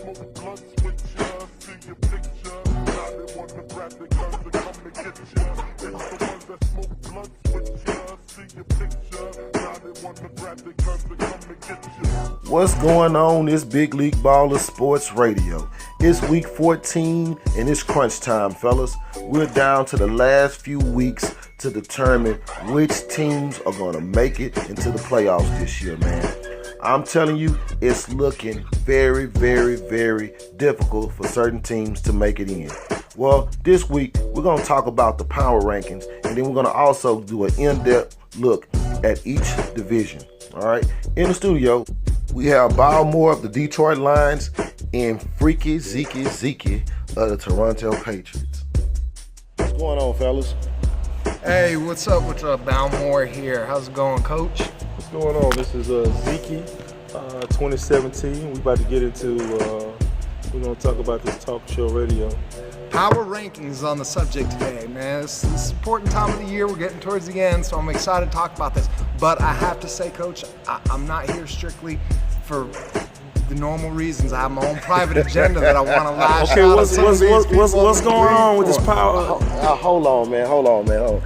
smoke blunts with ya, see your picture. Now they want to grab the guns and come and get ya. It's the ones that smoke blunts with ya, see your picture. Now they want to grab the guns and come and get ya. What's going on? It's Big League Baller Sports Radio. It's week 14 and it's crunch time, fellas. We're down to the last few weeks to determine which teams are going to make it into the playoffs this year, man. I'm telling you, it's looking very, very, very difficult for certain teams to make it in. Well, this week, we're going to talk about the power rankings, and then we're going to also do an in-depth look at each division. All right? In the studio, we have Bob Moore of the Detroit Lions and Freaky Zeke of the Toronto Patriots. What's going on, fellas? Hey, what's up? Bob Moore here. How's it going, Coach? What's going on? This is Zeke, 2017. We about to get into, we're going to talk about this talk show radio. Power rankings on the subject today, man. This is an important time of the year. We're getting towards the end, so I'm excited to talk about this. But I have to say, Coach, I'm not here strictly for the normal reasons. I have my own private agenda that I want to lash okay, out. What's going on with this power? Hold on, man.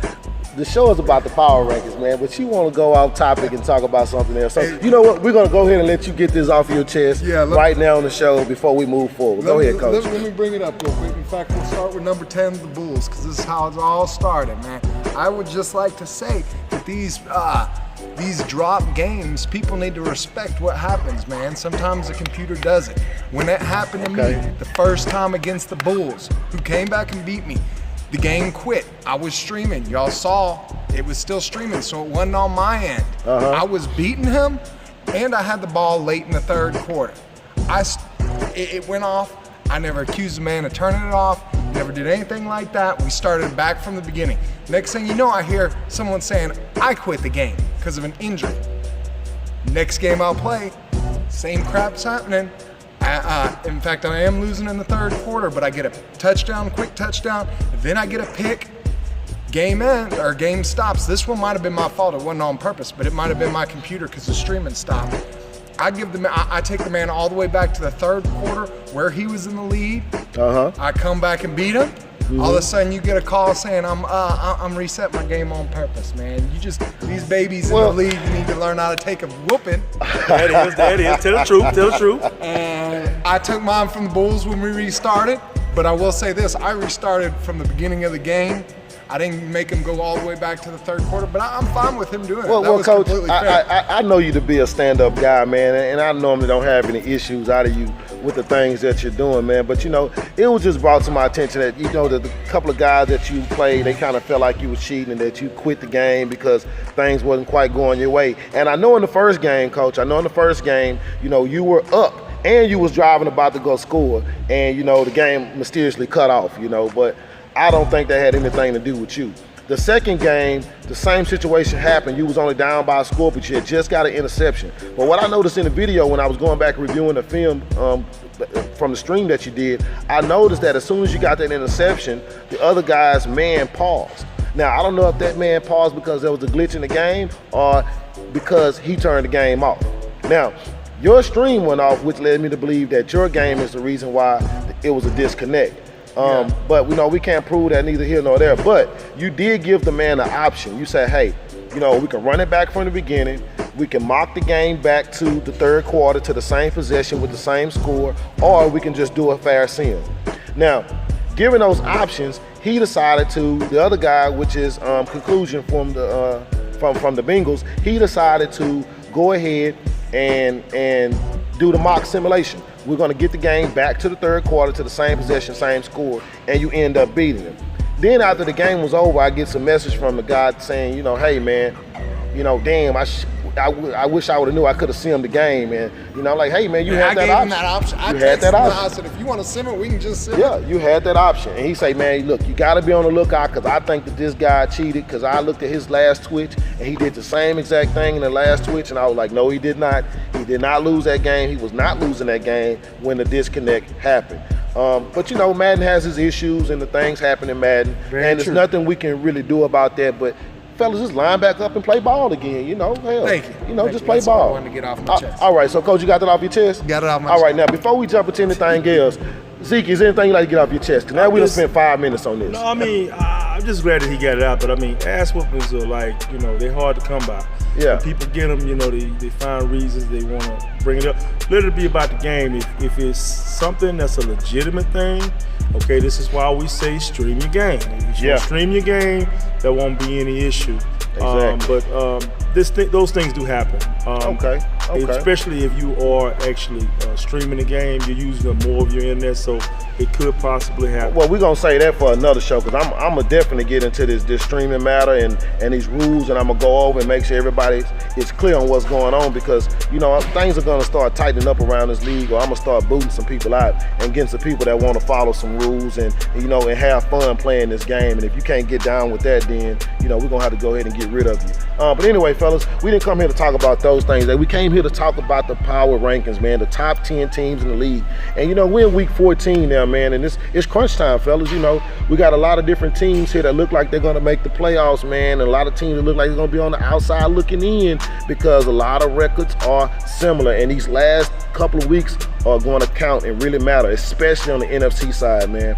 The show is about the power rankings, man, but you want to go off topic and talk about something else. So, you know what? We're going to go ahead and let you get this off your chest right now on the show before we move forward. Go ahead, Coach. Let me bring it up real quick. In fact, we'll start with number 10, the Bulls, because this is how it all started, man. I would just like to say that these drop games, people need to respect what happens, man. Sometimes the computer does it. When that happened to me the first time against the Bulls, who came back and beat me, the game quit. I was streaming. Y'all saw it was still streaming, so it wasn't on my end. I was beating him, and I had the ball late in the third quarter. It went off. I never accused the man of turning it off. Never did anything like that. We started back from the beginning. Next thing you know, I hear someone saying, I quit the game because of an injury. Next game I'll play, same crap's happening. In fact, I am losing in the third quarter, but I get a touchdown, quick touchdown, then I get a pick. Game stops. This one might have been my fault. It wasn't on purpose, but it might have been my computer because the streaming stopped. I take the man all the way back to the third quarter where he was in the lead. I come back and beat him. All of a sudden, you get a call saying I'm resetting my game on purpose, man. These babies in the league, you need to learn how to take a whooping. That is. Tell the truth. And I took mine from the Bulls when we restarted, but I will say this: I restarted from the beginning of the game. I didn't make him go all the way back to the third quarter, but I'm fine with him doing it. Well, Coach, I know you to be a stand-up guy, man, and I normally don't have any issues out of you with the things that you're doing, man. But, it was just brought to my attention that, the couple of guys that you played, they kind of felt like you were cheating and that you quit the game because things wasn't quite going your way. And I know in the first game, Coach, you were up and you was driving about to go score, and, the game mysteriously cut off, but I don't think that had anything to do with you. The second game, the same situation happened. You was only down by a score, but you had just got an interception. But what I noticed in the video when I was going back reviewing the film from the stream that you did, I noticed that as soon as you got that interception, the other guy's man paused. Now, I don't know if that man paused because there was a glitch in the game or because he turned the game off. Now, your stream went off, which led me to believe that your game is the reason why it was a disconnect. But we can't prove that neither here nor there. But you did give the man an option. You said, hey, we can run it back from the beginning. We can mock the game back to the third quarter to the same possession with the same score, or we can just do a fair sim. Now, given those options, he decided to, the other guy, which is Conclusion from the Bengals, he decided to go ahead and do the mock simulation. We're going to get the game back to the third quarter to the same possession, same score, and you end up beating them. Then after the game was over, I get some message from the guy saying, hey, man, damn, I wish I would have knew I could have simmed the game, and I'm like, hey, man, you had that option. I had that option. I said, if you want to sim it, we can just sim it. Yeah, you had that option. And he said, man, look, you got to be on the lookout because I think that this guy cheated because I looked at his last twitch and he did the same exact thing in the last twitch, and I was like, no, he did not. He did not lose that game. He was not losing that game when the disconnect happened. But Madden has his issues and the things happen in Madden, and there's nothing we can really do about that. But fellas, just line back up and play ball again. You know, hell, Thank you. You know, Thank just you. play That's what I ball. wanted to get off my chest. All right, so coach, you got that off your chest? Got it off my All right, chest. now before we jump into anything else, Zeke, is there anything you like to get off your chest? 'Cause now we done spent 5 minutes on this. No, I mean, I'm just glad that he got it out. But I mean, ass whoopings are like, you know, they're hard to come by. Yeah. When people get them, you know, they find reasons they want to bring it up. Let it be about the game. If it's something that's a legitimate thing, okay, this is why we say stream your game. If you stream your game, there won't be any issue. Exactly. Those things do happen. Okay. Especially if you are actually streaming the game, you're using more of your internet, so it could possibly happen. Well, we're gonna say that for another show, because I'm gonna definitely get into this streaming matter and these rules, and I'm gonna go over and make sure everybody is clear on what's going on, because you know things are gonna start tightening up around this league, or I'm gonna start booting some people out and getting some people that want to follow some rules and you know and have fun playing this game. And if you can't get down with that, then you know we're gonna have to go ahead and get rid of you. But anyway, fellas, we didn't come here to talk about those things. We came here to talk about the power rankings, man, the top 10 teams in the league. And you know we're in week 14 now, man, and it's crunch time, fellas. You know we got a lot of different teams here that look like they're gonna make the playoffs, man, and a lot of teams that look like they're gonna be on the outside looking in, because a lot of records are similar, and these last couple of weeks are going to count and really matter, especially on the NFC side, man.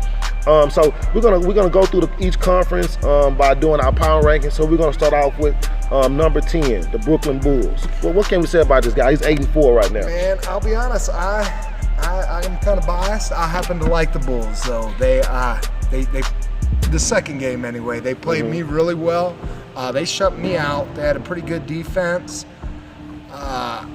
So we're gonna go through each conference by doing our power rankings. So we're gonna start off with number 10, the Brooklyn Bulls. Well, what can we say about this guy? He's 8-4 right now. Man, I'll be honest. I'm kind of biased. I happen to like the Bulls, though. They the second game anyway. They played me really well. They shut me out. They had a pretty good defense. I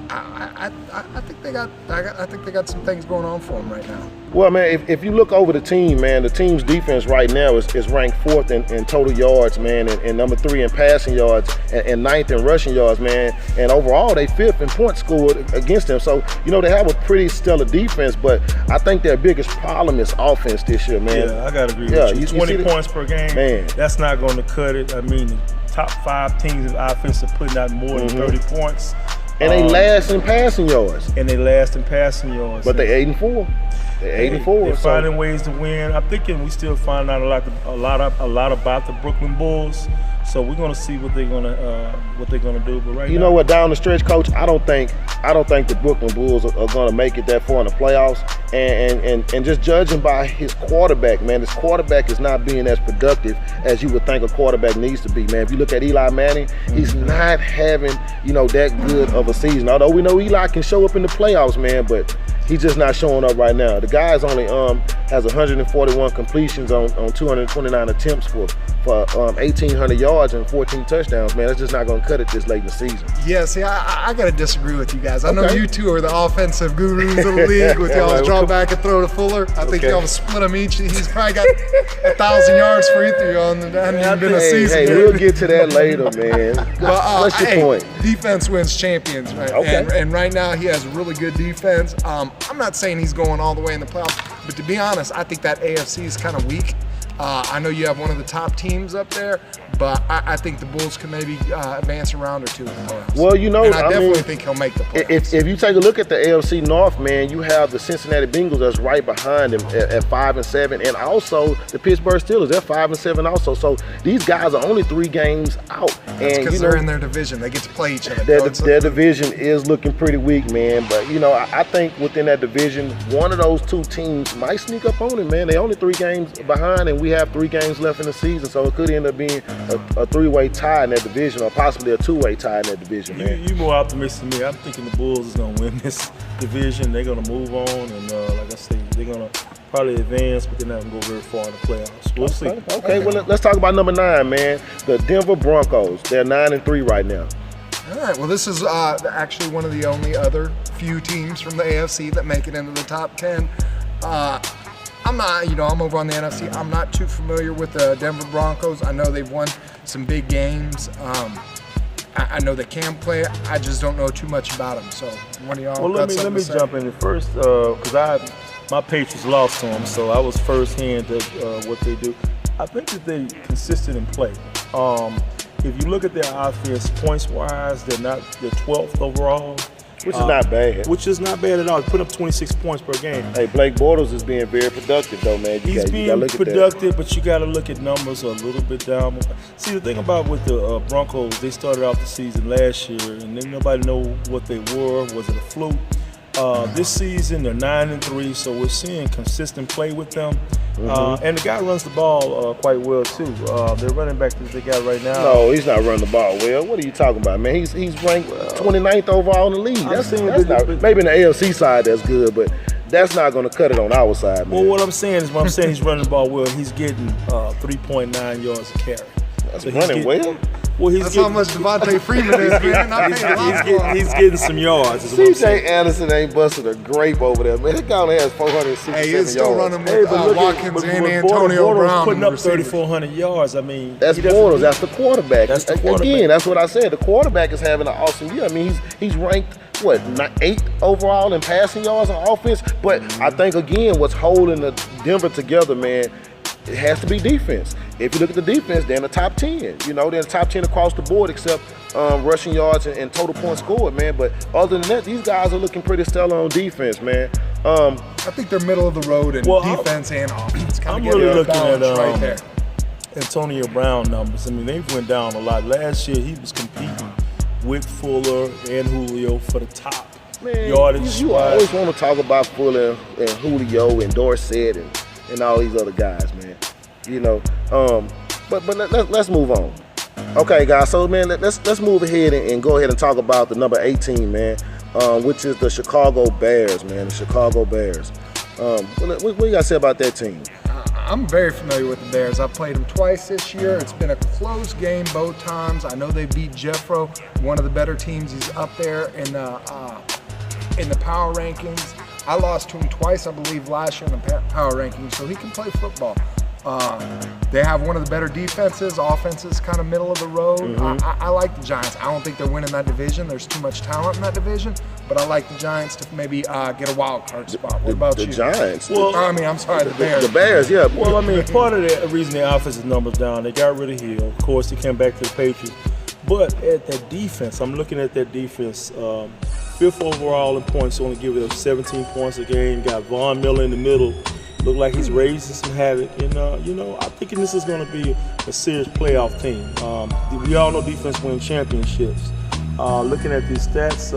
think they got some things going on for them right now. Well, man, if you look over the team, man, the team's defense right now is ranked 4th in total yards, man, and number 3 in passing yards, and 9th in rushing yards, man. And overall, they 5th in points scored against them. So, you know, they have a pretty stellar defense, but I think their biggest problem is offense this year, man. Yeah, I got to agree with you. 20 points per game, man, that's not going to cut it. I mean, the top 5 teams in offense are putting out more than 30 points. And they last in passing yards. But they 8-4. They're 8-4. They're finding ways to win. I'm thinking we still find out a lot about the Brooklyn Bulls. So we're gonna see what they're gonna do. But right now, you know what? Down the stretch, coach, I don't think the Brooklyn Bulls are gonna make it that far in the playoffs. And just judging by his quarterback, man, his quarterback is not being as productive as you would think a quarterback needs to be, man. If you look at Eli Manning, he's not having that good of a season. Although we know Eli can show up in the playoffs, man, but he's just not showing up right now. The guy's only has 141 completions on 229 attempts for 1,800 yards and 14 touchdowns, man. That's just not going to cut it this late in the season. Yeah, see, I got to disagree with you guys. I know you two are the offensive gurus of the league with y'all's drop back and throw to Fuller. I think y'all split them each. He's probably got 1,000 yards for each of y'all, and that hasn't even been a season. Hey, we'll get to that later, man. What's your point? Defense wins champions, right? Okay. And right now he has really good defense. I'm not saying he's going all the way in the playoffs, but to be honest, I think that AFC is kind of weak. I know you have one of the top teams up there, but I think the Bulls can maybe advance a round or two in the playoffs. Well, you know, and I definitely think he'll make the playoffs. If you take a look at the AFC North, man, you have the Cincinnati Bengals that's right behind them at 5-7, and also the Pittsburgh Steelers. They're 5-7 also. So these guys are only 3 games out. That's because they're in their division. They get to play each other. Their division is looking pretty weak, man. But, you know, I think within that division, one of those 2 teams might sneak up on it, man. They're only 3 games behind, and we have 3 games left in the season. So it could end up being a 3-way tie in that division, or possibly a 2-way tie in that division, man. You're more optimistic than me. I'm thinking the Bulls is going to win this division. They're going to move on, and like I say, they're going to probably advance, but they're not going to go very far in the playoffs. We'll see. Okay, well, let's talk about number 9, man. The Denver Broncos. They're 9-3 right now. All right, well, this is actually one of the only other few teams from the AFC that make it into the top 10. I'm not, I'm over on the NFC. I'm not too familiar with the Denver Broncos. I know they've won some big games. I know they can play. I just don't know too much about them. So, one of y'all. Well, let me jump in first because my Patriots lost to them, so I was firsthand at what they do. I think that they're consistent in play. If you look at their offense, points-wise, they're 12th overall. Which is not bad. Which is not bad at all. He's putting up 26 points per game. Hey, Blake Bortles is being very productive, though, man. He's being productive, but you got to look at numbers a little bit down. See, the thing about with the Broncos, they started out the season last year, and then nobody know what they were. Was it a fluke? This season, they're 9-3, so we're seeing consistent play with them. And the guy runs the ball quite well, too. Their running back that they got right now. No, he's not running the ball well. What are you talking about, man? He's ranked 29th overall in the league. That's not, maybe in the AFC side that's good, but that's not going to cut it on our side, man. Well, what I'm saying is he's running the ball well. He's getting 3.9 yards a carry. That's so running well? Well, that's how much Devontae Freeman is, man. He's getting some yards. C.J. Anderson ain't busted a grape over there, man. That guy only has 467 yards. Hey, he's still running with Watkins and Antonio Brown. Putting up 3,400 yards. I mean, that's Bortles. That's the quarterback. That's the quarterback. Again, that's what I said. The quarterback is having an awesome year. I mean, he's ranked, 8th overall in passing yards on offense. But I think, again, what's holding the Denver together, man, it has to be defense. If you look at the defense, they're in the top 10. They're in the top 10 across the board, except rushing yards and total points scored, man. But other than that, these guys are looking pretty stellar on defense, man. I think they're middle of the road in defense and offense. I'm really looking at right there. Antonio Brown numbers. I mean, they went down a lot. Last year, he was competing with Fuller and Julio for the top yardage. You always want to talk about Fuller and Julio and Dorsett and all these other guys, man. But let's move on. Okay, guys. So, man, let's move ahead and go ahead and talk about the number 18, man, which is the Chicago Bears, man. The Chicago Bears. What do you got to say about that team? I'm very familiar with the Bears. I've played them twice this year. It's been a close game both times. I know they beat Jeffro, one of the better teams. He's up there in the power rankings. I lost to him twice, I believe, last year in the power rankings, so he can play football. They have one of the better defenses. Offense is kind of middle of the road. I like the Giants. I don't think they're winning that division. There's too much talent in that division, but I like the Giants to maybe get a wild card spot. What about you? The Giants? Well, I'm sorry, the Bears. The Bears, yeah. Well, I mean, part of the reason their offensive numbers down, they got rid of Hill. Of course, they came back to the Patriots. But at that defense, I'm looking at that defense. 5th overall in points, only giving up 17 points a game. Got Von Miller in the middle. Look like he's raising some havoc. And, I'm thinking this is going to be a serious playoff team. We all know defense wins championships. Looking at these stats,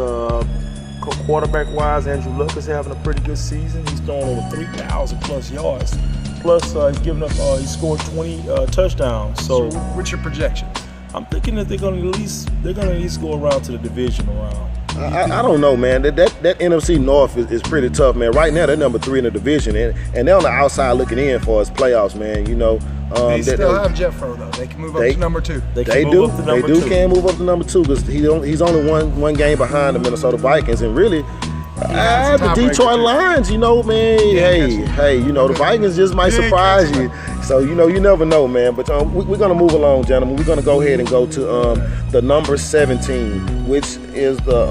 quarterback-wise, Andrew Luck is having a pretty good season. He's throwing over 3,000 plus yards. Plus, he's giving up. He scored 20 touchdowns. So, what's your projections? I'm thinking that they're going to at least go around to the division round. I don't know, man. That NFC North is pretty tough, man. Right now, they're number 3 in the division, and they're on the outside looking in for us playoffs, man. They still have Jeffro, though. They can move up to number 2. They can move up to number 2 because he's only one game behind the Minnesota Vikings, and really, the Detroit Lions, man. Hey, the Vikings just might surprise you. So, you never know, man. But we're going to move along, gentlemen. We're going to go ahead and go to the number 17, which is the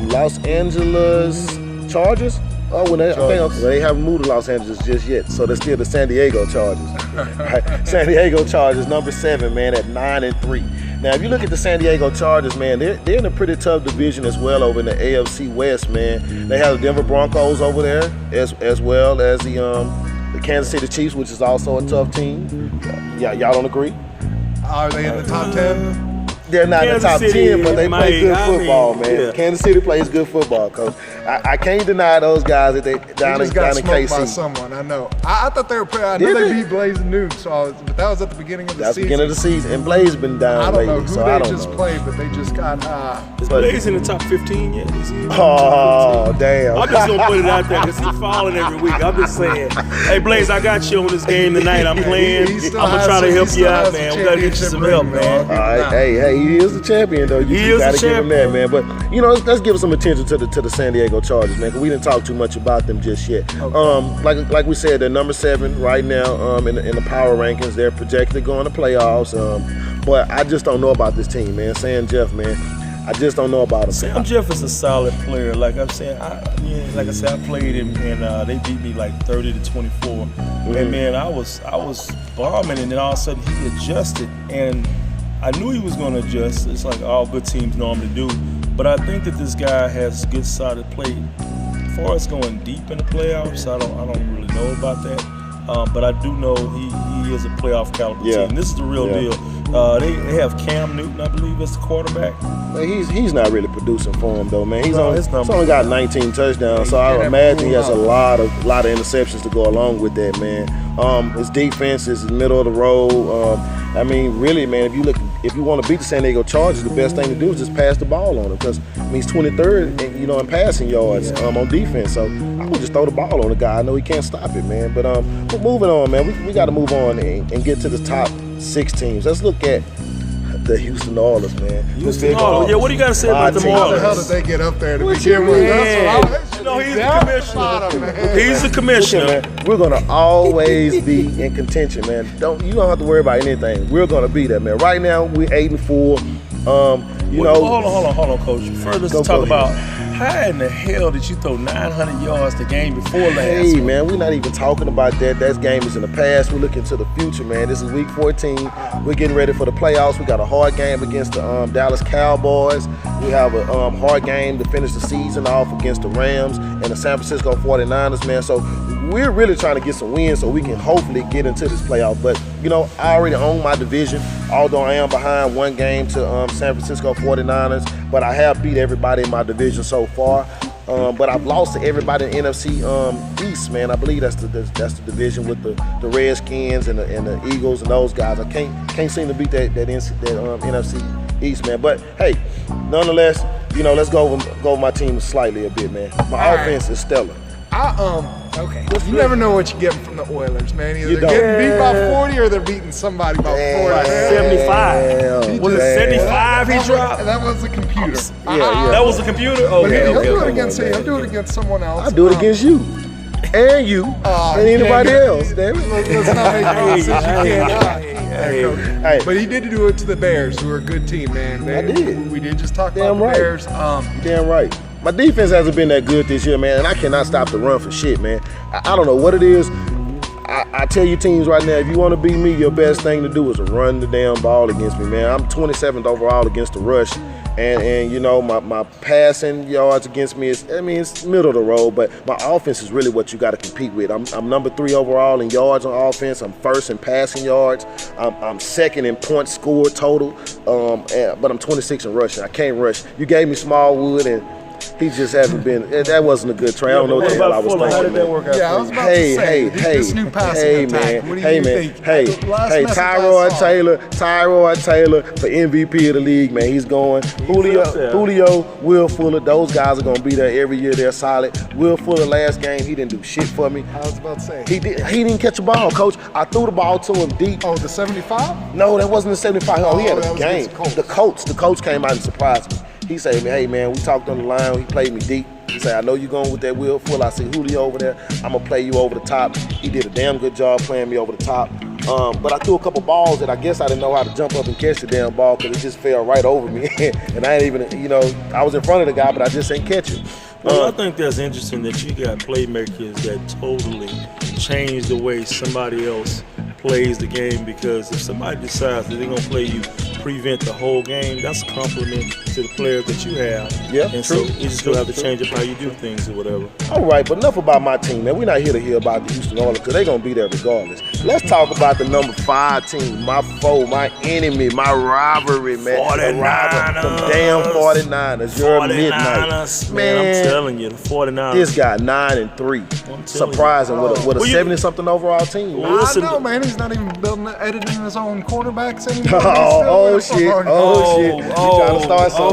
Los Angeles Chargers. They haven't moved to Los Angeles just yet. So they're still the San Diego Chargers. Right? San Diego Chargers, number 7, man, at 9-3. Now, if you look at the San Diego Chargers, man, they're in a pretty tough division as well over in the AFC West, man. They have the Denver Broncos over there as well as the Kansas City Chiefs, which is also a tough team. Yeah, y'all don't agree? Are they in the top 10? They're not in the top 10, but they play good football, man. Yeah. Kansas City plays good football, Coach. I can't deny those guys that they down in KC. By someone, I know. I thought they were pretty. I know they beat Blaze and Nuke, but that was at the beginning of the season. That's the beginning of the season, and Blaze been down lately, I don't know who they just played, but they just got. Is Blaze in the top 15 yet? Oh, damn. I'm just going to put it out there because he's falling every week. I'm just saying, hey, Blaze, I got you on this game tonight. I'm playing. I'm going to try to help you out, man. We got to get you some help, man. All right. Hey, he is the champion, though. You got to give him that, man. But, let's give some attention to the San Diego Chargers, man, because we didn't talk too much about them just yet. Okay. Like we said, they're number 7 right now in the power rankings. They're projected to go in the playoffs. But I just don't know about this team, man. Sam Jeff, man. I just don't know about him. Sam Jeff is a solid player. Like I'm saying, I played him and they beat me like 30-24. Mm-hmm. And man, I was bombing, and then all of a sudden he adjusted, and I knew he was going to adjust. It's like all good teams normally do. But I think that this guy has good solid play. As far as going deep in the playoffs, I don't really know about that. But I do know he is a playoff caliber team. This is the real deal. They have Cam Newton, I believe, as the quarterback. He's not really producing for him though, man. He's only got 19 touchdowns, so I imagine he has a lot of interceptions to go along with that, man. His defense is middle of the road. I mean, really, man, if you want to beat the San Diego Chargers, the best thing to do is just pass the ball on him, because he's 23rd, in passing yards on defense. So I would just throw the ball on the guy. I know he can't stop it, man. But moving on, man, we got to move on and get to the top 6 teams. Let's look at the Houston Oilers, man. Houston Oilers. Yeah, what do you got to say about the Oilers? How the hell did they get up there to begin with? He's the commissioner. He's the commissioner. Man, we're gonna always be in contention, man. You don't have to worry about anything. We're gonna be there, man. Right now we're 8-4. Hold on, Coach. First, let's talk about how in the hell did you throw 900 yards the game before last? Hey, man, we're not even talking about that. That game is in the past. We're looking to the future, man. This is week 14. We're getting ready for the playoffs. We got a hard game against the Dallas Cowboys. We have a hard game to finish the season off against the Rams and the San Francisco 49ers, man. So we're really trying to get some wins so we can hopefully get into this playoff. But, I already own my division, although I am behind one game to San Francisco 49ers. But I have beat everybody in my division so far. But I've lost to everybody in NFC East, man. I believe that's the division with the Redskins and the Eagles and those guys. I can't seem to beat that NFC East, man. But hey, nonetheless, let's go over my team slightly a bit, man. My offense is stellar. Okay. You never know what you're getting from the Oilers, man. Either they're getting beat by 40 or they're beating somebody by 40. 75. Was it 75 he dropped? That was the computer. That was the computer? Okay. He'll do it against you. He'll do it against someone else. I'll do it against you. And you. And anybody else, damn it. Let's not make promises you can't. Hey. But he did do it to the Bears, who are a good team, man. I did. We did just talk about the Bears. Damn right. My defense hasn't been that good this year, man, and I cannot stop the run for shit, man. I don't know what it is. I tell you teams right now, if you want to beat me, your best thing to do is to run the damn ball against me, man. I'm 27th overall against the rush, and my passing yards against me it's middle of the road, but my offense is really what you got to compete with. I'm number 3 overall in yards on offense. I'm first in passing yards. I'm second in points scored total, but I'm 26 in rushing. I can't rush. You gave me Smallwood and he just hasn't been. That wasn't a good trade. I don't know what the hell I was thinking. How did that work out? Yeah, I was about to say, this new passing attack. What do you think? Tyrod Taylor for MVP of the league, man. He's going. Julio, Will Fuller, those guys are gonna be there every year. They're solid. Will Fuller last game, he didn't do shit for me. I was about to say. He didn't catch a ball, Coach. I threw the ball to him deep. Oh, the 75? No, that wasn't the 75. Oh, he had a game. The Colts came out and surprised me. He said, hey, man, we talked on the line. He played me deep. He said, I know you're going with that Will Fuller. I see Julio over there. I'm going to play you over the top. He did a damn good job playing me over the top. But I threw a couple balls that I guess I didn't know how to jump up and catch the damn ball because it just fell right over me. And I ain't even, I was in front of the guy, but I just ain't catch it. Well, I think that's interesting that you got playmakers that totally change the way somebody else plays the game, because if somebody decides that they're going to play you prevent the whole game, that's a compliment to the players that you have. Yeah, and true. So you just gonna have to change up how you do things or whatever. All right, but enough about my team, man. We're not here to hear about the Houston Oilers because they're gonna be there regardless. Let's talk about the number 5 team, my foe, my enemy, my rivalry, man. 49ers. The damn 49ers. You're midnight. Man, I'm telling you, the 49ers. This guy 9-3. Surprising with a 70-something overall team. Well, I know, man. He's not even editing his own quarterbacks anymore. Oh shit! You trying to start something?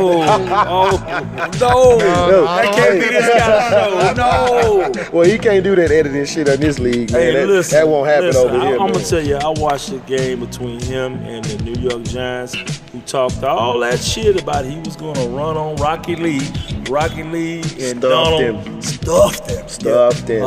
No, that can't be this guy's show. No. Well, he can't do that editing shit in this league, man. Hey, that won't happen over here. I'm gonna tell you, I watched the game between him and the New York Giants, who talked all that shit about he was gonna run on Rocky Lee, and stuffed him.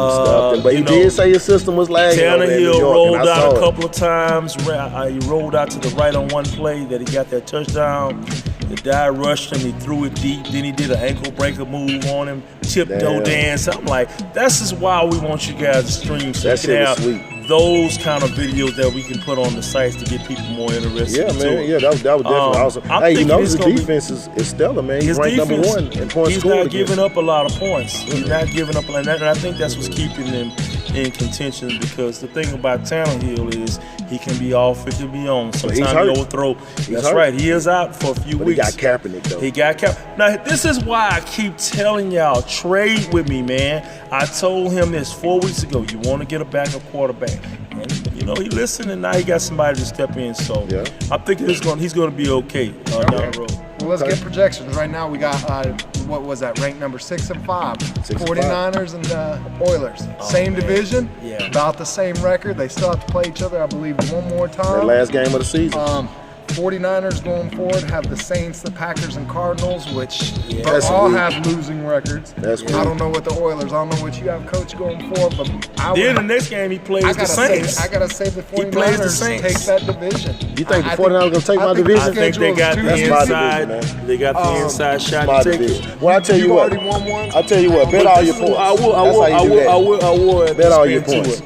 But he did say his system was lagging. Tannehill rolled out a couple of times. He rolled out to the right on one play that he got that touchdown. The guy rushed him, he threw it deep, then he did an ankle breaker move on him, tiptoe dance. I'm like, this is why we want you guys to stream, so you can have those kind of videos that we can put on the sites to get people more interested. Yeah, into man. it. Yeah, that was definitely awesome. Hey, you know, his defense is stellar, man. He's ranked number 1 in points He's scored. not giving up a lot of points. He's not giving up, and I think that's what's keeping him in contention, because the thing about Talent Hill is he can be off, it can be on. Sometimes he overthrow. That's right. He is out for a few weeks. He got Kaepernick, though. He got Kaepernick. Now, this is why I keep telling y'all, trade with me, man. I told him this 4 weeks ago. You want to get a backup quarterback. And, you know, he listened, and now he got somebody to step in. So I'm thinking he's going to be okay down the road. Well, let's get projections. Right now, we got, what was that, ranked number 6 and 5. 49ers and Oilers. Same division, about the same record. They still have to play each other, I believe, one more time. That last game of the season. 49ers going forward have the Saints, the Packers, and Cardinals, which all have losing records. That's I don't know what the Oilers, I don't know what you have, Coach, going forward, but then the next game he plays the Saints. I gotta say the 49ers he plays the Saints. Take that division. You think the 49ers gonna take my division? I think they got the inside. They got the inside shot to take it. Well, I tell you what. Already won one. I tell you what. Bet all your points. I will. Bet all your points.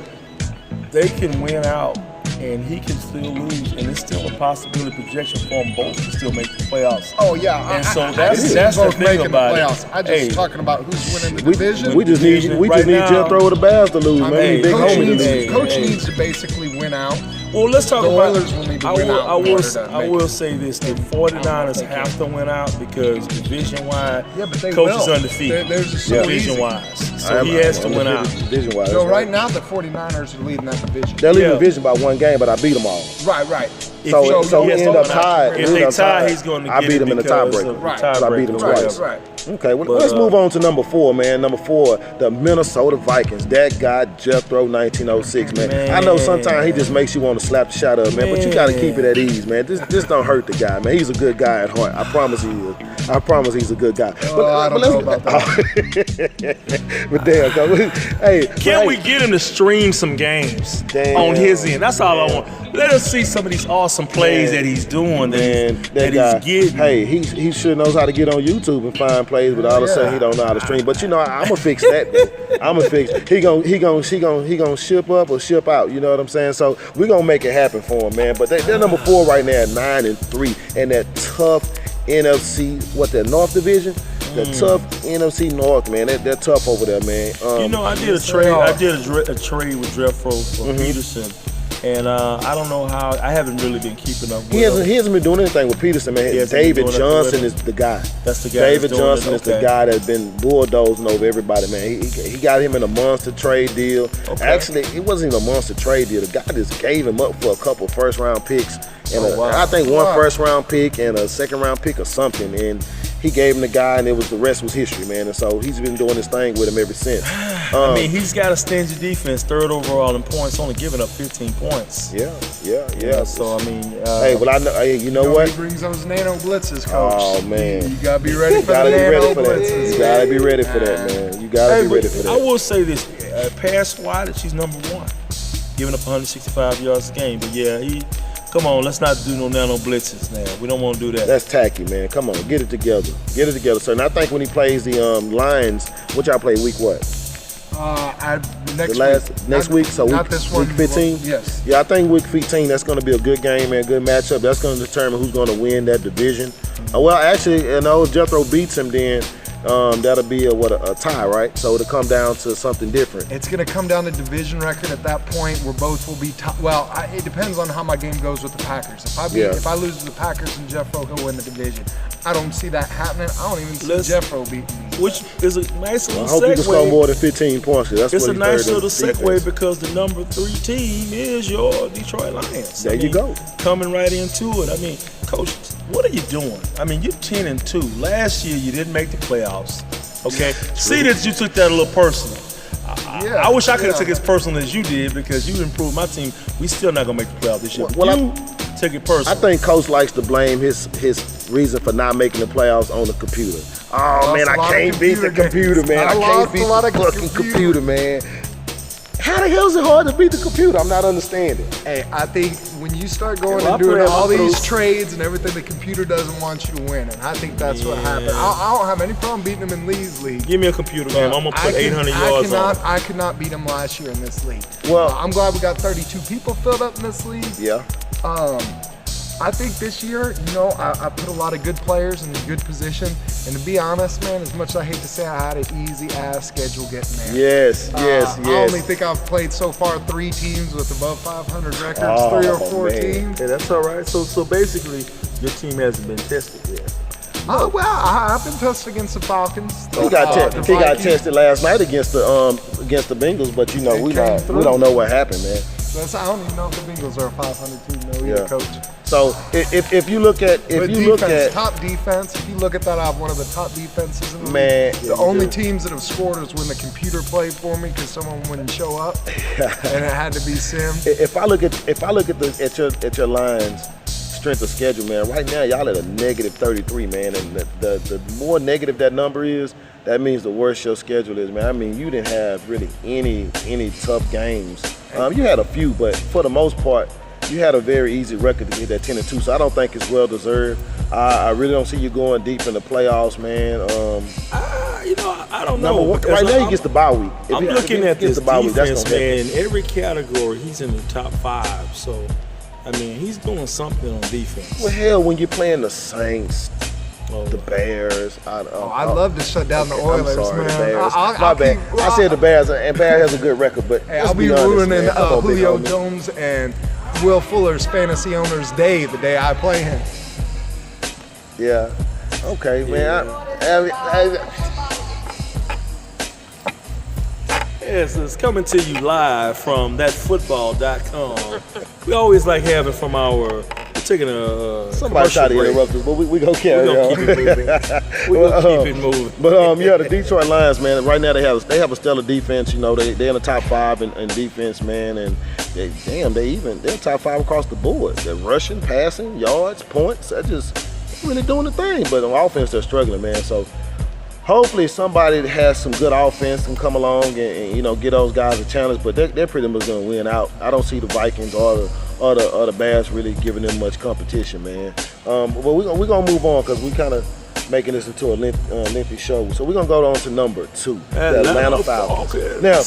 They can win out, and he can still lose, and it's still a possibility projection for them both to still make the playoffs. Oh yeah, and so that's the thing about it. I'm just talking about who's winning the division. We just need Jethro with the Bears to lose, man. Big homie to lose. Coach needs to basically win out. Well, let's talk about. Oilers will need to win out. I will say this: the 49ers have to win out because division-wide, Coach is undefeated. Division-wise, so he has to win out. Division-wise. So right now, the 49ers are leading that division. They're leading the division by 1 game, but I beat them all. Right. So we end up tied. If they tie, he's going to get I beat him in the tiebreaker. So I beat him twice. Right. Okay, well, let's move on to number 4, man. Number 4, the Minnesota Vikings. That guy, Jethro, 1906, man. I know sometimes he just makes you want to slap the shot up, man, but you got to keep it at ease, man. This don't hurt the guy, man. He's a good guy at heart. I promise he is. I promise he's a good guy. I don't know about that. But damn, hey. Can we get him to stream some games on his end? That's all I want. Let us see some of these awesome plays that he's doing, that he's getting. Hey, he sure knows how to get on YouTube and find plays, but all of a sudden he don't know how to stream. But you know, I'm gonna fix that. I'm gonna fix. He gonna ship up or ship out. You know what I'm saying? So we gonna make it happen for him, man. But they're number 4 right now at 9-3, and that tough NFC, North Division. The tough NFC North, man. They're tough over there, man. You know, I did a trade. I did a trade with Jeffro for Peterson. And I don't know how. I haven't really been keeping up with him. He hasn't been doing anything with Peterson, man. David Johnson is the guy. That's the guy. David Johnson is the guy that's been bulldozing over everybody, man. He got him in a monster trade deal. Actually, it wasn't even a monster trade deal. The guy just gave him up for a couple first-round picks. And I think one first-round pick and a second-round pick or something. And he gave him the guy, and the rest was history, man. And so he's been doing his thing with him ever since. I mean, he's got a stingy defense, 3rd overall in points, only giving up 15 points. Yeah. So I mean, hey, well, I know. Hey, you know what? He brings those nano blitzes, Coach. Oh man, you gotta be ready for the nano blitzes. You gotta be ready for that, man. You gotta be ready for that. I will say this: pass wide, she's number 1, giving up 165 yards a game. But come on, let's not do no nano blitzes now. We don't want to do that. That's tacky, man. Come on, get it together. So, and I think when he plays the Lions, what y'all play week what? Next week. So not this one. Week 15. Yes. Yeah, I think week 15. That's going to be a good game, man. Good matchup. That's going to determine who's going to win that division. Well, actually, Jethro beats him then. That'll be a tie, right? So it'll come down to something different. It's going to come down to division record at that point, where both will be it depends on how my game goes with the Packers. If I lose to the Packers and Jeffro, he'll win the division. I don't see that happening. I don't even see Jeffro beating me. Which is a nice little segue. I hope you can score more than 15 points. It's a nice little segue because the number 3 team is your Detroit Lions. There you go. Coming right into it. I mean, Coach, what are you doing? I mean, you're 10-2. Last year you didn't make the playoffs. Okay, see that you took that a little personal. I wish I could have took it as personal as you did because you improved my team. We still not gonna make the playoffs this year. Take it personal. I think Coach likes to blame his reason for not making the playoffs on the computer. Oh man, I can't beat the computer, man. I can't beat the fucking computer, man. How the hell is it hard to beat the computer? I'm not understanding. Hey, I think when you start going Well, and doing I all play these those- trades and everything, the computer doesn't want you to win, and I think that's what happened. I don't have any problem beating him in Lee's league. Give me a computer game. I'm gonna put 800 yards on. I could not beat him last year in this league. Well- I'm glad we got 32 people filled up in this league. Yeah. I think this year, you know, I put a lot of good players in a good position. And to be honest, man, as much as I hate to say, I had an easy ass schedule getting there. Yes, yes, I yes. only think I've played so far 3 teams with above 500 records, Oh, 3 or 4 man. teams. Yeah, that's all right. So basically, your team hasn't been tested yet. Oh well, I've been tested against the Falcons. He got the he got Vikings. tested last night against the Bengals, but you know It we came don't through. know what happened, man. I don't even know if the Bengals are a 500 team though, either, Yeah. coach. So if you look at Top defense, if you look at that, I have one of the top defenses in the Man, league. yeah, The you only do. teams that have scored is when the computer played for me because someone wouldn't show up, and it had to be Sim. if I look at your Lions strength of schedule, man, right now y'all at a negative 33, man, and the more negative that number is, that means the worse your schedule is, man. I mean, you didn't have really any tough games. You had a few, but for the most part, you had a very easy record to get that 10-2. So I don't think it's well deserved. I really don't see you going deep in the playoffs, man. You know, I don't know. Right because now, he I'm- gets the bye week. If I'm he- looking if he at gets this the bye week, that's defense, gonna help him. man. In every category, he's in the top 5. So, I mean, he's doing something on defense. Well, hell, when you're playing the Saints, Oh, the Bears. I'd love to shut down the Oilers, I'm sorry, man. the Bears. I'll My bad. keep- I said the Bears, and Bears has a good record, but Hey, let's I'll be honest, ruining man. Come on, big Julio homie. Jones and Will Fuller's fantasy owner's day the day I play him. Yeah. Okay, man. Yes, it's coming to you live from thatfootball.com. We always like having from our, we're taking a Somebody tried to commercial break. interrupt us, but we gonna carry We're on. gonna keep it moving. We're gonna keep it moving. But yeah, the Detroit Lions, man. Right now they have a stellar defense. You know, they're in the top 5 in defense, man, and they're top 5 across the board. They're rushing, passing, yards, points. They're just really doing the thing. But on offense, they're struggling, man. So hopefully somebody that has some good offense can come along and you know get those guys a challenge. But they're pretty much gonna win out. I don't see the Vikings or the Bears really giving them much competition, man. But we're gonna move on because we kind of making this into a lengthy show. So we're gonna go on to number 2, the Atlanta Falcons. Now,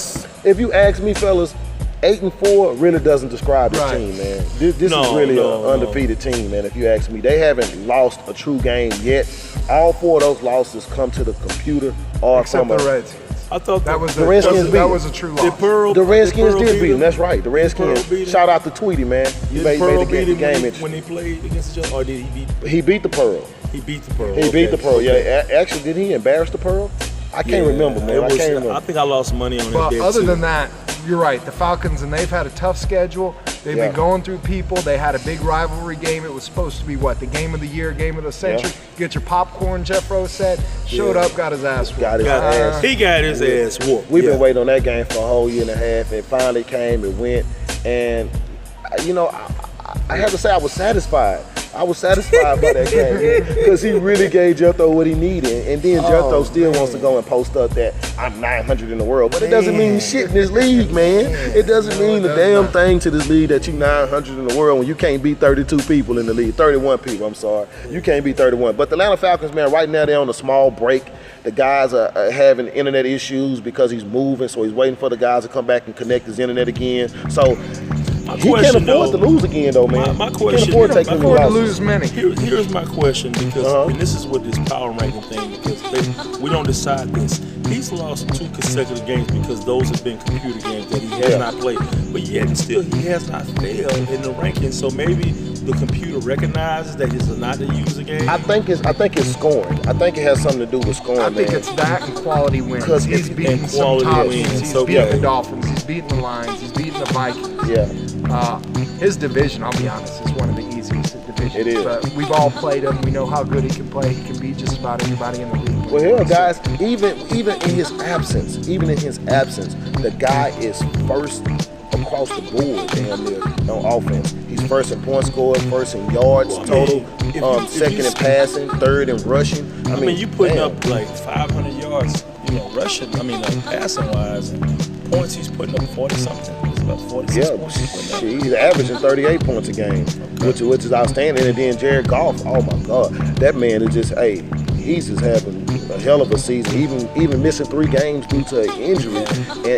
if you ask me, fellas, 8-4 really doesn't describe this Right. team, man. This is really an undefeated team, man. If you ask me, they haven't lost a true game yet. All 4 of those losses come to the computer or Except from the a. Redskins. I thought That was The Redskins beat that them. was a true Did loss. Pearl, The Redskins Pearl did beat them. him? That's right. The Redskins. Pearl beat him? Shout out to Tweety, man. He Did made Pearl the beat him game when interesting. he played against each other, or did he beat? He beat the Pearl. He beat the Pearl. He beat the Pearl. Okay. Yeah. Actually, did he embarrass the Pearl? I can't remember, man. I can't remember. I think I lost money on But that. other than that, you're right. The Falcons, and they've had a tough schedule. They've Yeah. been going through people. They had a big rivalry game. It was supposed to be what? The game of the year, game of the century. Get your popcorn, Jeff Rose said. Showed up, got his ass whooped. Got his ass. he got his ass whooped. We've Yeah. been waiting on that game for a whole year and a half. It finally came. It went, and you know, I have to say I was satisfied. I was satisfied by that game because he really gave Jethro what he needed, and then Jethro still wants to go and post up that I'm 900 in the world, but it doesn't mean shit in this league, man. It doesn't mean the damn thing to this league that you 900 in the world when you can't beat 32 people in the league, 31 people. I'm sorry, you can't beat 31. But the Atlanta Falcons, man, right now they're on a small break. The guys are having internet issues because he's moving, so he's waiting for the guys to come back and connect his internet again. So he can't afford to lose again, though, man. My He question, can't afford to take any Afford to losses. lose many. Here's my question, because Uh-huh. and this is what this power ranking thing, because we don't decide this. He's lost 2 consecutive games because those have been computer games that he has Yeah. not played. But yet and still he has not failed in the rankings. So maybe the computer recognizes that it's not to use a game. I think it's scoring. I think it has something to do with scoring, I think man. it's that and quality wins. 'Cause He's it's- beaten and some quality top wins. teams. He's So, beaten yeah. the Dolphins. He's beaten the Lions. He's beaten the Vikings. Yeah. His division, I'll be honest, is one of the easiest divisions. It is. But we've all played him. We know how good he can play. He can beat just about anybody in the league. Well, here, guys, even in his absence, the guy is first across the board, damn near, on offense. He's first in points scored, first in yards Well, I total, mean, if you second in passing, third in rushing. I mean, you putting damn. up like 500 yards, you know, rushing. I mean, passing wise. points he's putting up? 40-something? It's about 46 points he's putting up. Yeah, he's averaging 38 points a game, which is outstanding. And then Jared Goff, oh my God, that man is just, he's just having a hell of a season. Even missing 3 games due to an injury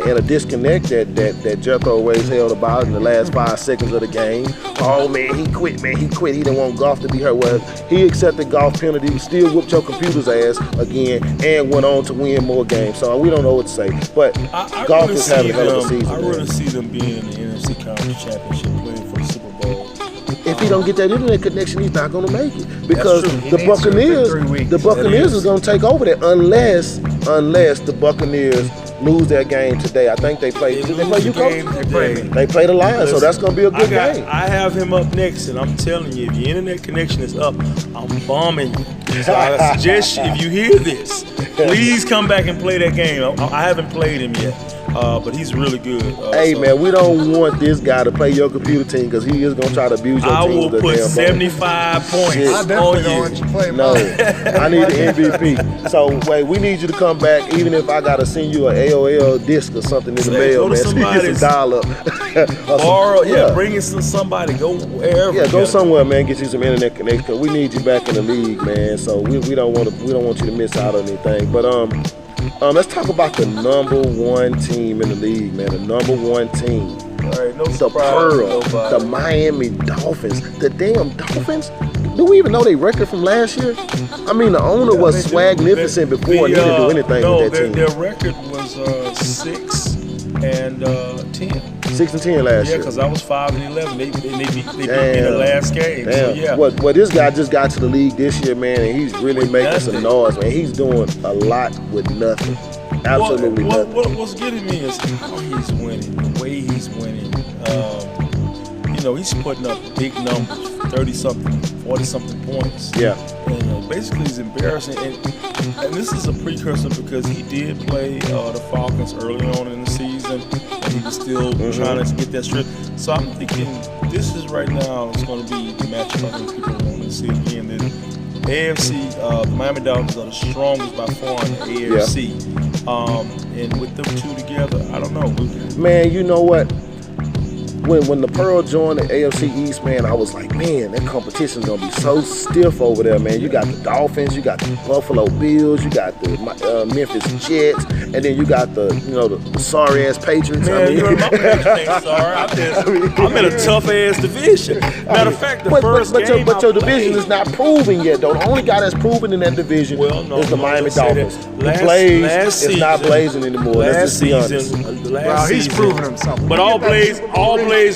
and a disconnect that Jethro always held about in the last 5 seconds of the game. Oh man, he quit. He didn't want Goff to be hurt. Well, he accepted Goff penalty, still whooped your computer's ass again, and went on to win more games. So we don't know what to say. But Goff is having a hell of a season. I really see them being in the NFC Conference Championship, playing for the Super Bowl. If he don't get that internet connection, he's not going to make it, because the Buccaneers is going to take over that unless the Buccaneers lose their game today. I think they play. Did they play you, Coach? They play the Lions, so that's going to be a good game. I have him up next, and I'm telling you, if your internet connection is up, I'm bombing you. So I suggest if you hear this, please come back and play that game. I haven't played him yet. But he's really good. Man, we don't want this guy to play your computer team, because he is going to try to abuse your team. I will put 75 points I definitely don't want you to play No, I need the MVP. So, wait, we need you to come back, even if I got to send you an AOL disc or something in the mail, man, so you get some dial-up. Borrow, bring in somebody, go wherever. Yeah, go somewhere, man, get you some internet connection, because we need you back in the league, man. So we don't want you to miss out on anything. But let's talk about the number 1 team in the league, man. The number 1 team. All right, no the Pearl, the Miami Dolphins. The damn Dolphins? Do we even know their record from last year? I mean, the owner was swagnificent before, and he didn't do anything with that team. Their record was 6-10. 6-10 last year. Yeah, because I was 5-11. They beat me in the last game. Damn. So, yeah. Well, this guy just got to the league this year, man, and he's really making some noise, man. He's doing a lot with nothing. Absolutely nothing. What's getting me is how he's winning, the way he's winning. He's putting up big numbers, 30-something, 40-something points. Yeah. And basically, he's embarrassing. And this is a precursor, because he did play the Falcons early on in the season, and he was still trying to get that strip. So I'm thinking this is right now, it's going to be the matchup I think people want to see again. The AFC, the Miami Dolphins are the strongest by far in the AFC. Yeah. And with them two together, I don't know. Man, you know what? When the Pearl joined the AFC East, man, I was like, man, that competition's gonna be so stiff over there, man. You got the Dolphins, you got the Buffalo Bills, you got the Memphis Jets, and then you got the sorry ass Patriots. Man, my Patriots ain't sorry. I'm in a tough ass division. Matter of fact, but your division is not proven yet, though. The only guy that's proven in that division is the Miami Dolphins. The Blaze is not blazing anymore. Let's just be honest. He's proven himself. But all Blaze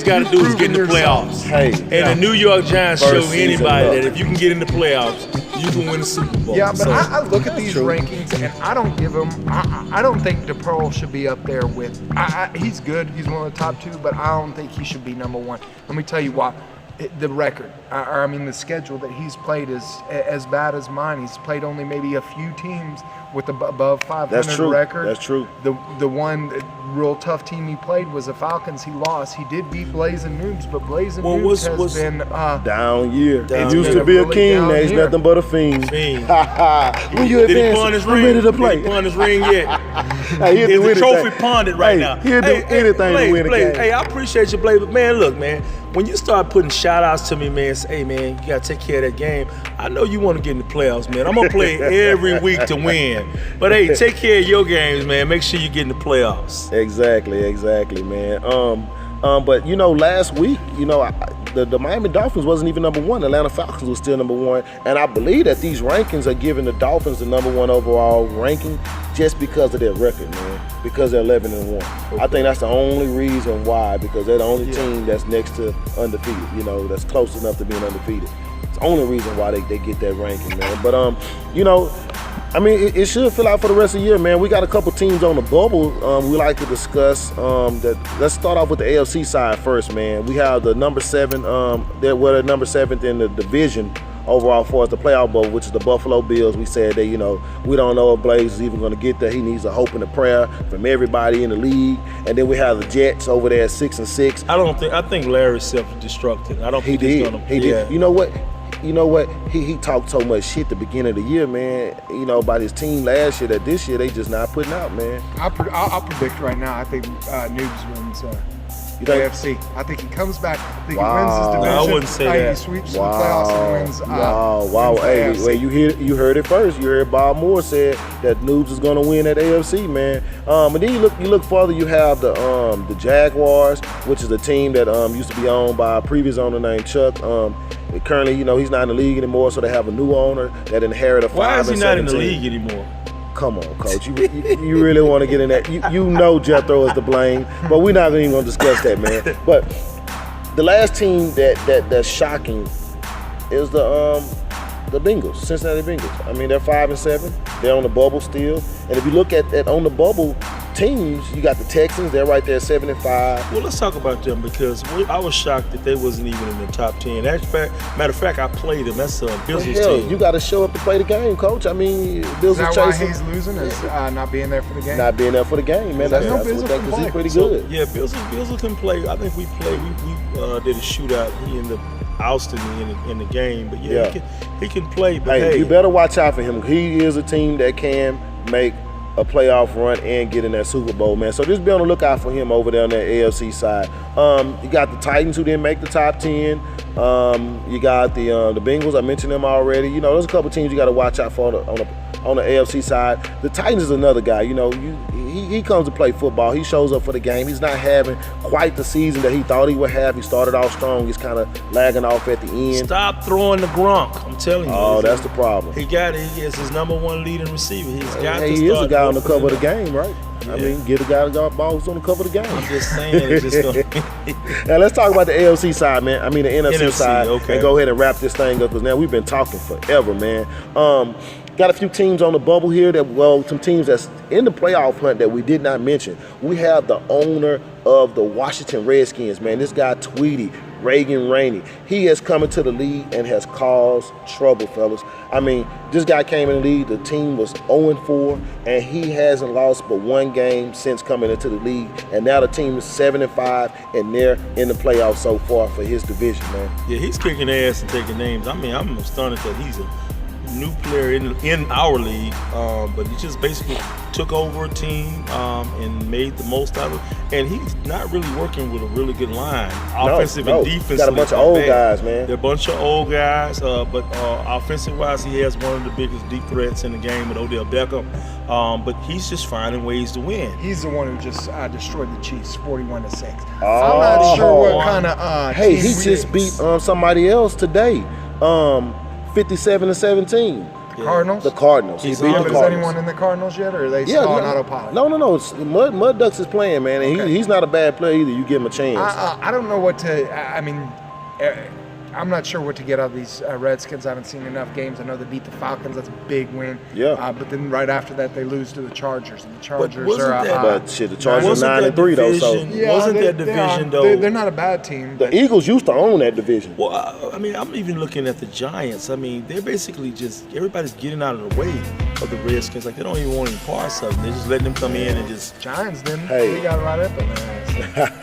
got to do is get in the playoffs. And the New York Giants show anybody that if you can get in the playoffs, you can win the Super Bowl. Yeah, but I look at these rankings, and I don't give him. I don't think DePearl should be up there with. He's good. He's one of the top 2, but I don't think he should be number 1. Let me tell you why. The record, the schedule that he's played is as bad as mine. He's played only maybe a few teams with above 500 record. That's true. The one real tough team he played was the Falcons. He lost. He did beat Blazing Noobs, but Blazing Noobs has been down year. He used to be a king. Now he's nothing but a fiend. When you advance, I'm ready to play. Did he pawn his ring yet? He'll do the trophy pawned right now. He'll do anything to win a game. Hey, I appreciate you, Blaze, but man, look, man. When you start putting shout-outs to me, man, say, hey, man, you got to take care of that game. I know you want to get in the playoffs, man. I'm going to play every week to win. But, hey, take care of your games, man. Make sure you get in the playoffs. Exactly, man. But, last week, the Miami Dolphins wasn't even number 1. The Atlanta Falcons was still number 1. And I believe that these rankings are giving the Dolphins the number 1 overall ranking just because of their record, man. Because they're 11-1. Okay. I think that's the only reason why, because they're the only team that's next to undefeated, that's close enough to being undefeated. It's the only reason why they get that ranking, man. But, it should fill out for the rest of the year, man. We got a couple teams on the bubble we like to discuss. Let's start off with the AFC side first, man. We have the number 7, they're number 7th in the division overall for us, the playoff bubble, which is the Buffalo Bills. We said that, we don't know if Blaze is even going to get there. He needs a hope and a prayer from everybody in the league. And then we have the Jets over there at 6-6. I think Larry's self-destructed. I don't think he's going to. He did. You know what? you know what? He talked so much shit the beginning of the year, man. You know, about his team last year. That this year they just not putting out, man. I'll predict right now. I think Noobs wins You think? AFC. I think he comes back. I think Wow. he wins his division. I wouldn't say that. He sweeps the playoffs and wins. Wow. wins the Hey, AFC. well, you heard it first. You heard Bob Moore said that Noobs is going to win at AFC, man. And then you look further. You have the Jaguars, which is a team that used to be owned by a previous owner named Chuck. Currently, you know, he's not in the league anymore, so they have a new owner that inherited a 5 Why is he and not in the 17. league anymore? Come on, Coach. You really want to get in that? You know Jethro is to blame, but we're not even going to discuss that, man. But the last team that's shocking is the Bengals, Cincinnati Bengals. I mean, they're 5 and 7. They're on the bubble still, and if you look at on the bubble teams, you got the Texans. They're right there, 7 and 5. Well, let's talk about them because I was shocked that they wasn't even in the top 10. Matter of fact, I played them. That's Bill's Hell, team. you got to show up to play the game, Coach. I mean, Bills Is are that why chasing. he's losing? Is not being there for the game? Not being there for the game, man. That's No, what Bills they can because he's play. pretty So, good. yeah, Bills can play. I think we played. We did a shootout. He ended up ousting me in the game, but yeah. He can play. But Hey, you better watch out for him. He is a team that can make a playoff run and get in that Super Bowl, man. So just be on the lookout for him over there on that AFC side. You got the Titans who didn't make the top 10. You got the Bengals. I mentioned them already. You know, there's a couple teams you got to watch out for on the AFC side. The Titans is another guy. You know, he comes to play football. He shows up for the game. He's not having quite the season that he thought he would have. He started off strong. He's kind of lagging off at the end. Stop throwing the Gronk. I'm telling you. Oh, that's the problem. He is his number one leading receiver. He's got to Hey, start. he is a guy on the putting cover of the it game, right? I Yeah. mean, get a guy that got balls on the cover of the game. I'm just saying. It's just gonna, Now let's talk about the AFC side, man. I mean the NFC side, okay. and go ahead and wrap this thing up because now we've been talking forever, man. Got a few teams on the bubble here some teams that's in the playoff hunt that we did not mention. We have the owner of the Washington Redskins, man. This guy Tweety, Reagan Rainey. He has come into the league and has caused trouble, fellas. I mean, this guy came in the league, the team was 0-4, and he hasn't lost but one game since coming into the league. And now the team is 7-5, and they're in the playoffs so far for his division, man. yeah, he's kicking ass and taking names. I mean, I'm astonished that he's a new player in our league, but he just basically took over a team and made the most out of it. And he's not really working with a really good line, offensive and defensive. Got a bunch of old guys, man. They're a bunch of old guys, but offensive-wise, he has one of the biggest deep threats in the game with Odell Beckham. But he's just finding ways to win. He's the one who just destroyed the Chiefs, 41-6. Oh. I'm not sure what kind of Hey, team he just beat somebody else today, 57-17. Cardinals. The Cardinals. He's He beat on. the Is Cardinals. anyone in the Cardinals yet, or are they still on no, autopilot? No. Mud Ducks is playing, man, and Okay. he's not a bad player either. You give him a chance. I don't know what to. I mean, I'm not sure what to get out of these Redskins. I haven't seen enough games. I know they beat the Falcons. That's a big win. Yeah. But then right after that, they lose to the Chargers, and the Chargers wasn't are. that- But shit, the Chargers Wasn't are 9-3 though. So division- wasn't that division, though? They're not a bad team. the But Eagles used to own that division. Well, I mean, I'm even looking at the Giants. I mean, they're basically just everybody's getting out of the way of the Redskins. Like they don't even want any parts of them. They're just letting them come in and just. Giants didn't. Hey. They got right up in there.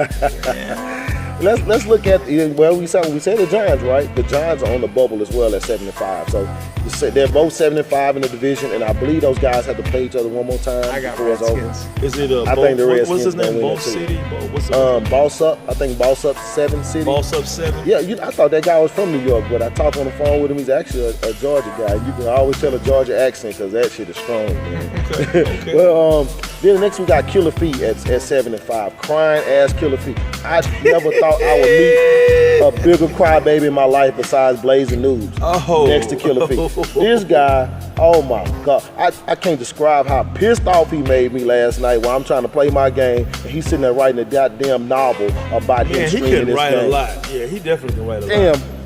Let's look at we said the Giants, right? The Giants are on the bubble as well at 7-5. So they're both 7-5 in the division, and I believe those guys have to play each other one more time I got before it's over. Redskins. Is it I think the what's Redskins his name? gonna win Boss that too. City? What's the Boss Up. I think Boss Up 7 City. Boss Up 7? Yeah, I thought that guy was from New York, but I talked on the phone with him. He's actually a Georgia guy. You can always tell a Georgia accent because that shit is strong, man. Okay. Well, then next we got Killer Feet at 7-5. Crying ass Killer Feet. I never thought I would meet a bigger crybaby in my life besides Blazing Noobs. Oh. Next to Killer Feet. This guy, oh my God. I can't describe how pissed off he made me last night while I'm trying to play my game and he's sitting there writing a goddamn novel about him Yeah, he streaming can this write game. a lot. Yeah, he definitely can write a lot. Damn.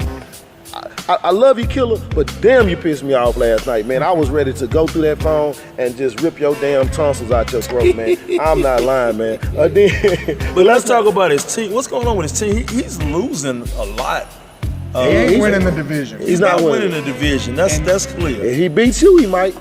I love you, Killer, but damn, you pissed me off last night, man. I was ready to go through that phone and just rip your damn tonsils out your throat, man. I'm not lying, man. But let's talk about his team. What's going on with his team? He's losing a lot. He ain't he's- winning the division. He's not winning the division. That's clear. If he beats you, he might.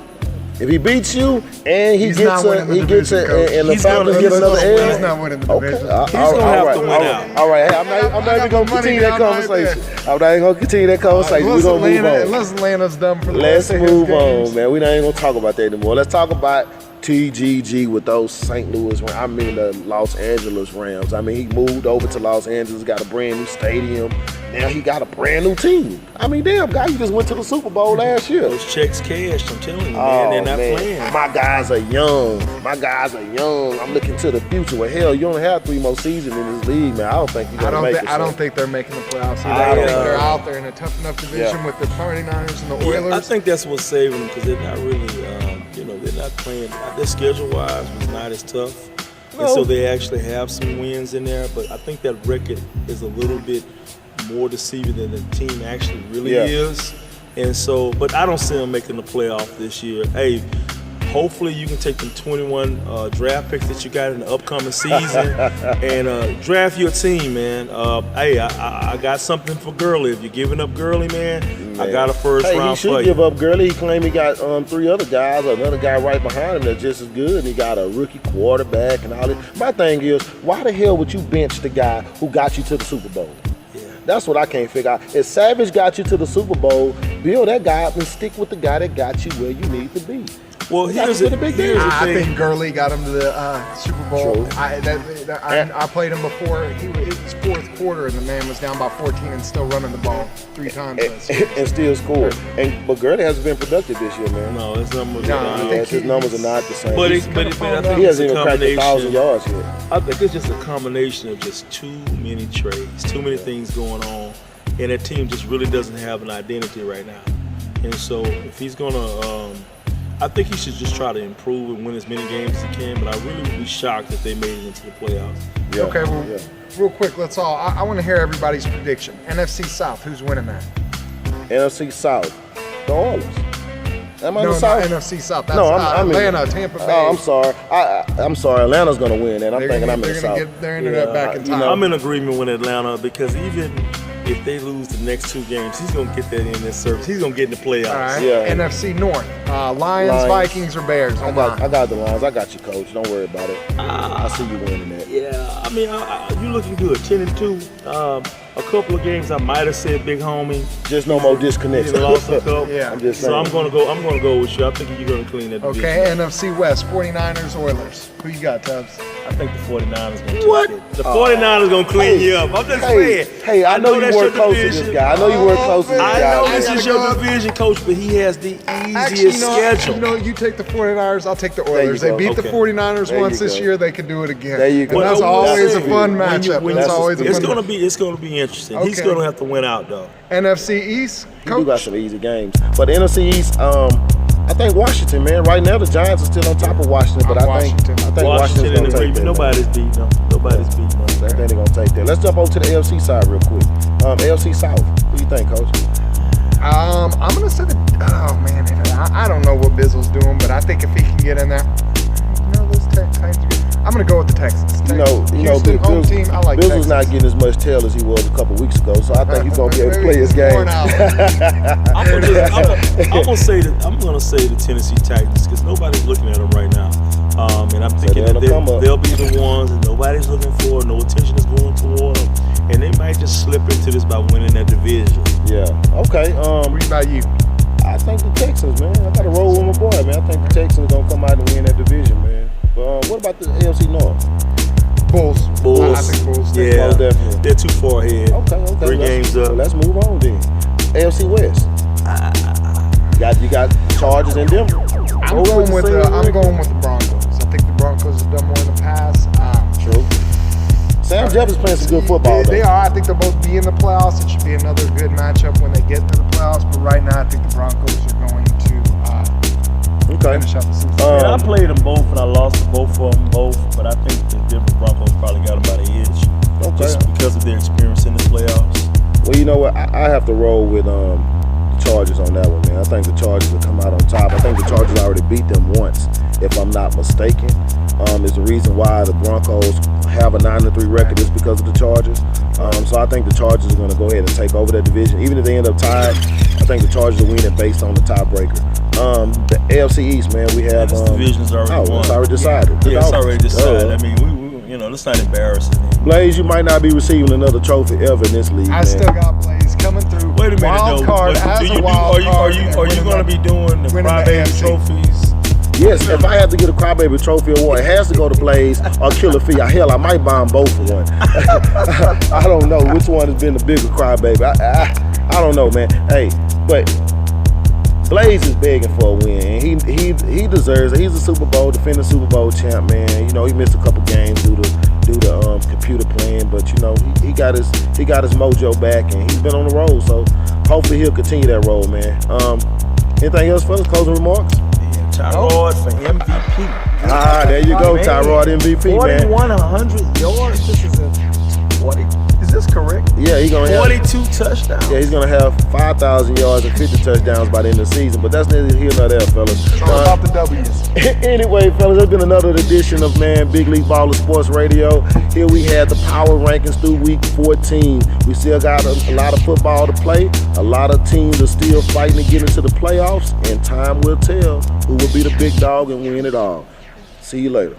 If he beats you and he He's gets not winning the division, Coach. and the He's gonna- Falcons he's get another gonna L. win. He's not winning the Okay, division. all gonna have right, to win all out. right. All right, hey, I'm not I even got going to my money continue that down right conversation. I'm not even going to continue that conversation. We're going to move on. Unless Atlanta's done for the Let's rest of his move games. on, man. We not even going to talk about that anymore. Let's talk about TGG with those the Los Angeles Rams. I mean, he moved over to Los Angeles, got a brand new stadium. Now he got a brand new team. I mean, damn, guy, you just went to the Super Bowl last year. Those checks cashed, I'm telling you, Oh, man. They're not man. playing. My guys are young. I'm looking to the future. Well, hell, you only have 3 more seasons in this league, man. I don't think you're I going to don't, make thi- it. I don't son. think they're making the playoffs. I I don't think know. they're out there in a tough enough division Yeah. with the 49ers and the Yeah, Oilers. I think that's what's saving them because they're not really, they're not playing. Their schedule-wise was not as tough, and so they actually have some wins in there. But I think that record is a little bit more deceiving than the team actually really Yeah. is. And so, but I don't see them making the playoff this year. Hey, hopefully you can take the 21 draft picks that you got in the upcoming season and draft your team, man. Hey, I got something for Gurley. If you're giving up Gurley, man, I got a first Hey, he round should play. give up Gurley. He claimed he got 3 other guys, another guy right behind him that's just as good, and he got a rookie quarterback and all that. My thing is, why the hell would you bench the guy who got you to the Super Bowl? Yeah. That's what I can't figure out. If Savage got you to the Super Bowl, build that guy up and stick with the guy that got you where you need to be. Well, That's here's the big here's deal. the I thing. think Gurley got him to the Super Bowl. True. I played him before. It was fourth quarter, and the man was down by 14 and still running the ball 3 times. And still score. But Gurley hasn't been productive this year, man. No, his numbers No, are I not. think His numbers are not the same. But I kinda think fallen he it's hasn't a even cracked 1,000 combination. yards yet. I think it's just a combination of just too many trades, too many things going on, and that team just really doesn't have an identity right now. And so, if he's gonna, I think he should just try to improve and win as many games as he can. But I really would be shocked if they made it into the playoffs. Yeah. Okay, well, Yeah. real quick, let's all. I want to hear everybody's prediction. NFC South, who's winning that? NFC South, the Oilers. Am I in No, the South? not NFC South. That's No, I'm in- Atlanta, Tampa Bay. Oh, I'm sorry. I'm sorry. Atlanta's gonna win, and I'm thinking I'm in the South. Get their internet back in you time. know, I'm in agreement with Atlanta because even if they lose the next 2 games, he's gonna get that in this service. He's gonna get in the playoffs. All right. Yeah. NFC North. Lions, Lions. Vikings, or Bears? I got the Lions. I got you, Coach. Don't worry about it. I see you winning that. Yeah, I mean, you looking good. 10-2. A couple of games I might have said big homie. Just no more disconnects. He lost a couple. Yeah. I'm just saying. So I'm gonna go with you. I think you're gonna clean that division. Okay, NFC West. 49ers, Oilers. Who you got, Tubbs? I think the 49ers gonna take What? it. The 49ers gonna clean you up. I'm just saying. Hey, I know you that's work your close to this division. guy. I know you work close to this man. I guy. know I this gotta is your go. division, coach, but he has the easiest Actually, schedule. you know, you take the 49ers, I'll take the you Oilers. They go. beat the Okay. 49ers There you once this go. year. They can do it again. There you go. And that's Well, always a that's fun it. matchup. When That's you- always a It's fun gonna be interesting. He's Okay. gonna have to win out though. NFC East, You do got Coach. some easy games. But the NFC East, I think Washington, man. Right now the Giants are still on top of Washington, but I think Washington. Washington's in gonna the take that. nobody's beating them. Nobody's beating them. I think they're gonna take that. Let's jump over to the AFC side real quick. AFC South. What do you think, Coach? I'm gonna say the. Oh man, I don't know what Bizzle's doing, but I think if he can get in there, those Titans are good. I'm gonna go with the Texans. You know, Houston home Bills, team. I like Bills Texans. is not getting as much tail as he was a couple weeks ago, so I think he's gonna be able to play his game. Worn out. I'm gonna say the Tennessee Titans because nobody's looking at them right now, and I'm thinking they'll that come up. they'll be the ones that nobody's looking for. No attention is going toward them, and they might just slip into this by winning that division. Yeah. Okay. What about you? I think the Texans, man. I got to roll with my boy, man. I think the Texans gonna come out and win that division, man. But what about the AFC North? Bulls. Bulls. I think Bulls. Yeah, Most definitely. they're too far ahead. Okay. 3 games Well, up. let's move on then. AFC West. You got Chargers and Denver. I'm going with the Broncos. I think the Broncos have done more in the past. True. Sam Jefferson's playing some good football. They though. are. I think they'll both be in the playoffs. It should be another good matchup when they get to the playoffs. But right now, I think the Broncos are going to Okay. finish out the season. I played them both and I lost to both of them both, but I think the Denver Broncos probably got them by the edge just because of their experience in the playoffs. Well, you know what? I have to roll with the Chargers on that one, man. I think the Chargers will come out on top. I think the Chargers already beat them once, if I'm not mistaken. Is the reason why the Broncos have a 9-3 record is because of the Chargers. So I think the Chargers are going to go ahead and take over that division. Even if they end up tied, I think the Chargers will win it based on the tiebreaker. The AFC East, man, we have. This division's already won. It's already decided. Yeah, it's already decided. I mean, we let's not embarrass it. Blaze, you might not be receiving another trophy ever in this league. I still got Blaze coming through. Wait a minute, wild though. card as a wild card. Are you going to be doing the crybaby trophies? Yes, if I have to get a crybaby trophy award, it has to go to Blaze or Killer Fee. Hell, I might buy them both for one. I don't know which one has been the bigger crybaby. I don't know, man. Hey, but Blaze is begging for a win. He deserves it. He's a Super Bowl defending Super Bowl champ, man. You know, he missed a couple games due to computer playing, but you know he got his mojo back, and he's been on the road. So hopefully he'll continue that road, man. Anything else, fellas? Closing remarks? Tyrod for MVP. There you go, Tyrod MVP, man. 4,100 yards. This is a 40. Is this correct? Yeah, he's gonna have 42 touchdowns. Yeah, he's gonna have 5,000 yards and 50 touchdowns by the end of the season. But that's neither here nor there, fellas. It's all about the W's. Anyway, fellas, there's been another edition of Big League Baller Sports Radio. Here we had the power rankings through week 14. We still got a lot of football to play. A lot of teams are still fighting to get into the playoffs, and time will tell who will be the big dog and win it all. See you later.